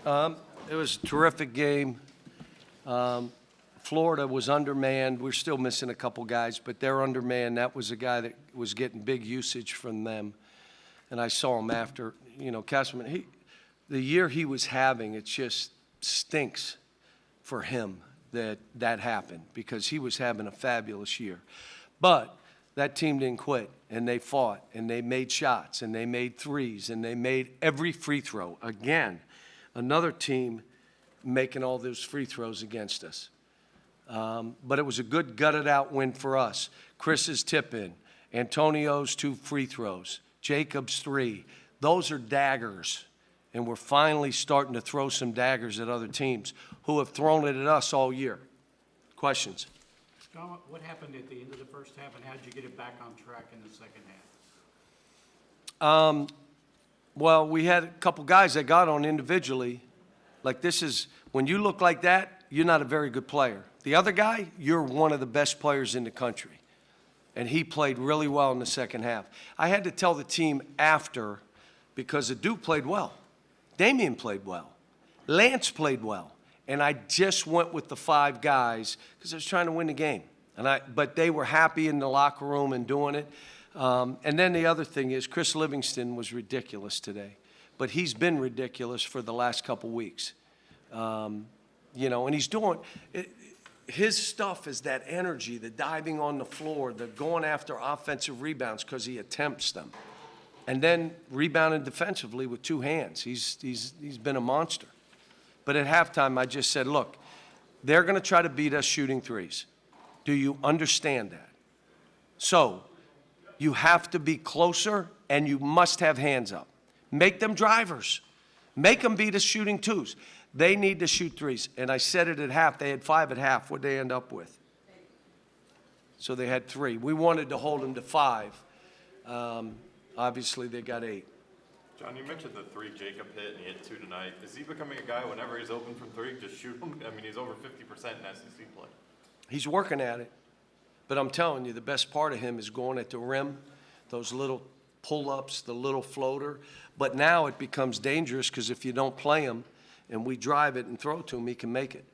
It was a terrific game. Florida was undermanned. We're still missing a couple guys, but they're undermanned. That was a guy that was getting big usage from them. And I saw him after, Castleman, the year he was having, it just stinks for him that happened because he was having a fabulous year. But that team didn't quit, and they fought, and they made shots, and they made threes, and they made every free throw. Again, another team making all those free throws against us. But it was a good gutted-out win for us. Chris's tip-in, Antonio's 2 free throws, Jacob's 3. Those are daggers, and we're finally starting to throw some daggers at other teams who have thrown it at us all year. Questions? Scott, what happened at the end of the first half, and how did you get it back on track in the second half? Well, we had a couple guys that got on individually. Like when you look like that, you're not a very good player. The other guy, you're one of the best players in the country. And he played really well in the second half. I had to tell the team after because the Duke played well. Damian played well. Lance played well. And I just went with the 5 guys because I was trying to win the game. But they were happy in the locker room and doing it. And then the other thing is Chris Livingston was ridiculous today. But he's been ridiculous for the last couple weeks. And he's doing it. His stuff is that energy, the diving on the floor, the going after offensive rebounds because he attempts them. And then rebounding defensively with 2 hands. He's been a monster. But at halftime, I just said, look, they're going to try to beat us shooting threes. Do you understand that? So you have to be closer, and you must have hands up. Make them drivers. Make them beat us shooting 2s. They need to shoot 3s. And I said it at half. They had 5 at half. What did they end up with? So they had 3. We wanted to hold them to 5. Obviously, they got 8. John, you mentioned the 3 Jacob hit, and he hit 2 tonight. Is he becoming a guy whenever he's open from 3, just shoot him? I mean, he's over 50% in SEC play. He's working at it. But I'm telling you, the best part of him is going at the rim, those little pull-ups, the little floater. But now it becomes dangerous because if you don't play him and we drive it and throw it to him, he can make it.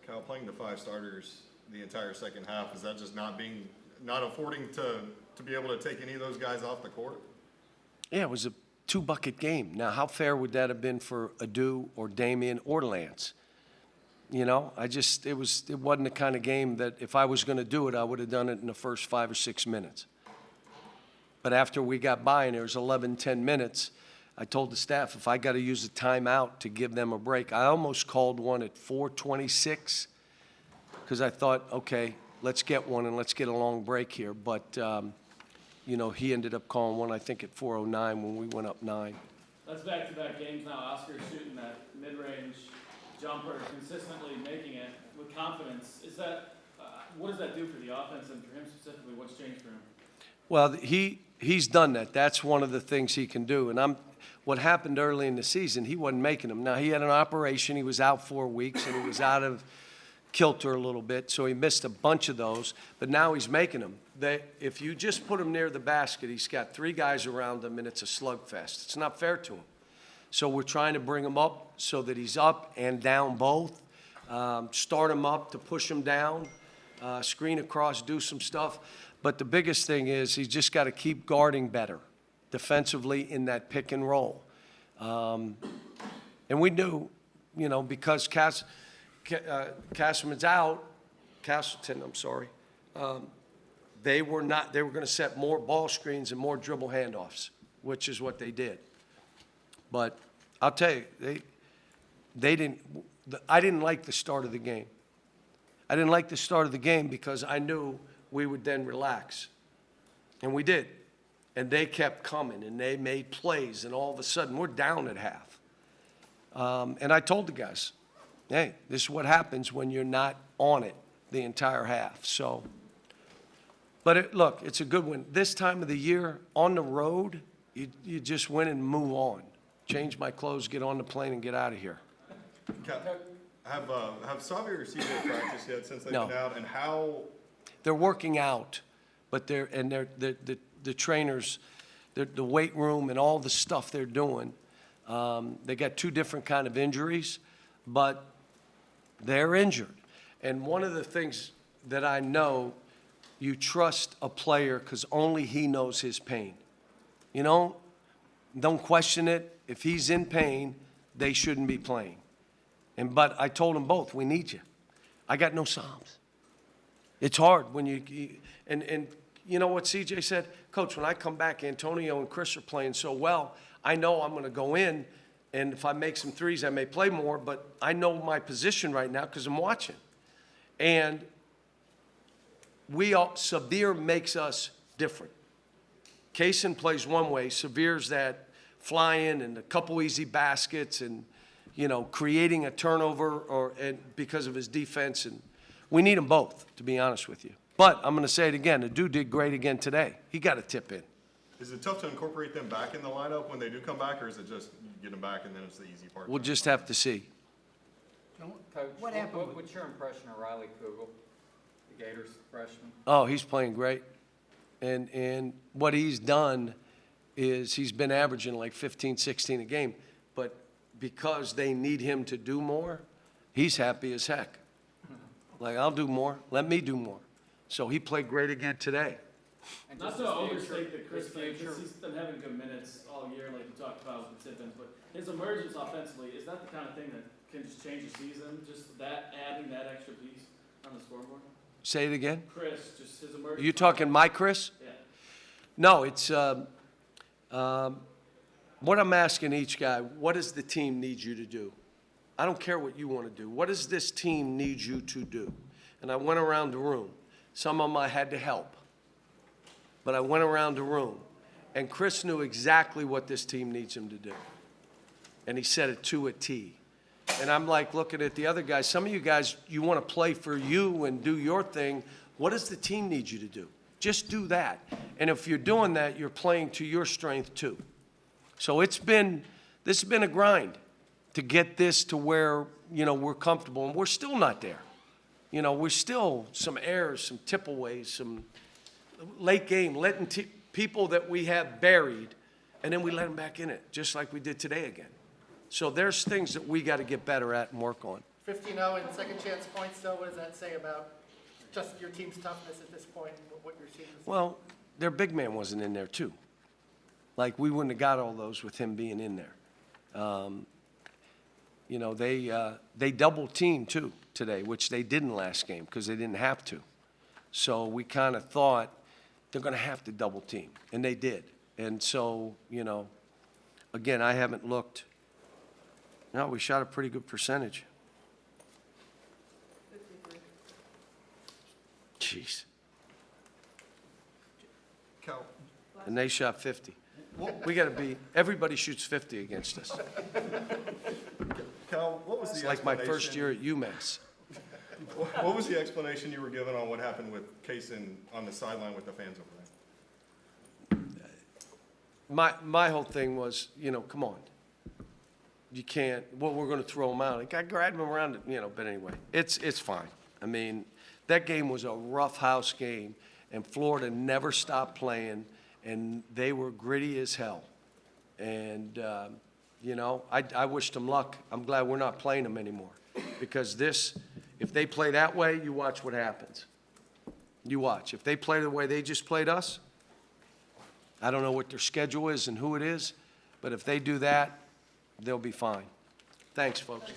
Cal, playing the 5 starters the entire second half, is that just not affording to be able to take any of those guys off the court? Yeah, it was a 2-bucket game. Now, how fair would that have been for Adu or Damian or Lance? It wasn't the kind of game that if I was going to do it, I would have done it in the first 5 or 6 minutes. But after we got by and there was 11, 10 minutes, I told the staff if I got to use a timeout to give them a break. I almost called one at 4:26 because I thought, okay, let's get one and let's get a long break here. But, he ended up calling one, I think, at 4:09 when we went up 9. That's back-to-back games now. Oscar's shooting that mid-range jumper, consistently making it with confidence. What does that do for the offense and for him specifically? What's changed for him? Well, he's done that. That's one of the things he can do. And what happened early in the season, he wasn't making them. Now, he had an operation. He was out 4 weeks, and he was out of kilter a little bit, so he missed a bunch of those. But now he's making them. If you just put him near the basket, he's got 3 guys around him, and it's a slugfest. It's not fair to him. So we're trying to bring him up so that he's up and down both. Start him up to push him down, screen across, do some stuff. But the biggest thing is he's just got to keep guarding better defensively in that pick and roll. And we knew, because Castleton's out, they were going to set more ball screens and more dribble handoffs, which is what they did. But I'll tell you, I didn't like the start of the game. I didn't like the start of the game because I knew we would then relax. And we did. And they kept coming, and they made plays, and all of a sudden, we're down at half. And I told the guys, hey, this is what happens when you're not on it the entire half. So, but look, it's a good one. This time of the year, on the road, you just win and move on. Change my clothes, get on the plane, and get out of here. Have Xavier or CJ practiced yet since they've been out, and how? They're working out, but the trainers, the weight room and all the stuff they're doing, They got two different kind of injuries, but they're injured. And one of the things that I know, you trust a player because only he knows his pain. You know, don't question it. If he's in pain, they shouldn't be playing. But I told them both, we need you. I got no Psalms. It's hard when and you know what CJ said? Coach, when I come back, Antonio and Chris are playing so well, I know I'm going to go in, and if I make some threes, I may play more, but I know my position right now because I'm watching. And Severe makes us different. Kaysen plays one way. Severe's that flying and a couple easy baskets and, you know, creating a turnover and because of his defense. And we need them both, to be honest with you. But I'm going to say it again. The dude did great again today. He got a tip in. Is it tough to incorporate them back in the lineup when they do come back, or is it just you get them back and then it's the easy part? We'll just have to see. Coach, What happened with- what's your impression of Riley Kugel, the Gators freshman? Oh, he's playing great. And what he's done is he's been averaging like 15, 16 a game. But because they need him to do more, he's happy as heck. Like, I'll do more. Let me do more. So he played great again today. And Not just to his overstate the Chris his thing, future. because he's been having good minutes all year, like you talked about with the Tippins, but his emergence offensively, is that the kind of thing that can just change a season? Just that, adding that extra piece on the scoreboard? Say it again. Chris, just his Are emergence. you talking my Chris? Yeah. No, it's what I'm asking each guy, what does the team need you to do? I don't care what you want to do. What does this team need you to do? And I went around the room. Some of them I had to help. But I went around the room. And Chris knew exactly what this team needs him to do. And he said it to a T. And I'm like looking at the other guys. Some of you guys, you want to play for you and do your thing. What does the team need you to do? Just do that. And if you're doing that, you're playing to your strength too. So this has been a grind to get this to where, you know, we're comfortable. And we're still not there. You know, we're still some errors, some tip-aways, some late game, letting people that we have buried, and then we let them back in it, just like we did today again. So there's things that we got to get better at and work on. 15-0 in second chance points, though, what does that say about just your team's toughness at this point and what you're seeing? Well, their big man wasn't in there, too. Like, we wouldn't have got all those with him being in there. You know, they double-teamed, too, today, which they didn't last game because they didn't have to. So we kind of thought they're going to have to double-team, and they did. And so, you know, again, I haven't looked. No, we shot a pretty good percentage. 53. Jeez. Cal, And they shot 50. We got to be, everybody shoots 50 against us. Cal, what was the It's like my first year at UMass. What was the explanation you were given on what happened with Kaysen on the sideline with the fans over there? My whole thing was, you know, come on. You can't, well, we're going to throw him out. I grabbed him around, you know, but anyway, it's fine. I mean, that game was a rough house game, and Florida never stopped playing, and they were gritty as hell. And, you know, I wished them luck. I'm glad we're not playing them anymore because if they play that way, you watch what happens. You watch. If they play the way they just played us, I don't know what their schedule is and who it is, but if they do that, they'll be fine. Thanks, folks.